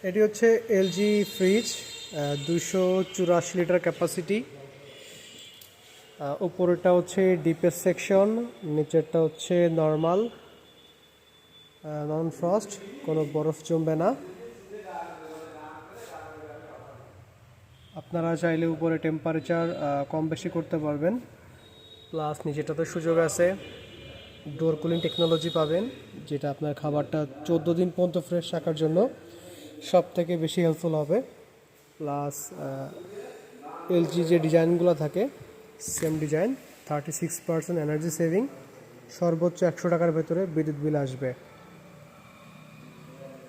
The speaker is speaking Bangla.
এটি হচ্ছে এলজি ফ্রিজ, 284 লিটার ক্যাপাসিটি। উপরেরটা হচ্ছে ডিপের সেকশন, নিচেরটা হচ্ছে নর্মাল, নন ফ্রস্ট, কোনো বরফ জমবে না। আপনারা চাইলে উপরে টেম্পারেচার কম বেশি করতে পারবেন। প্লাস নিচেটাতে সুযোগ আছে ডোর কুলিং টেকনোলজি পাবেন, যেটা আপনার খাবারটা 14 দিন পর্যন্ত ফ্রেশ রাখার জন্য সব থেকে বেশি হেল্পফুল হবে। প্লাস এলজি যে ডিজাইনগুলো থাকে সেম ডিজাইন, 36% এনার্জি সেভিং, সর্বোচ্চ 100 টাকার ভেতরে বিদ্যুৎ বিল আসবে।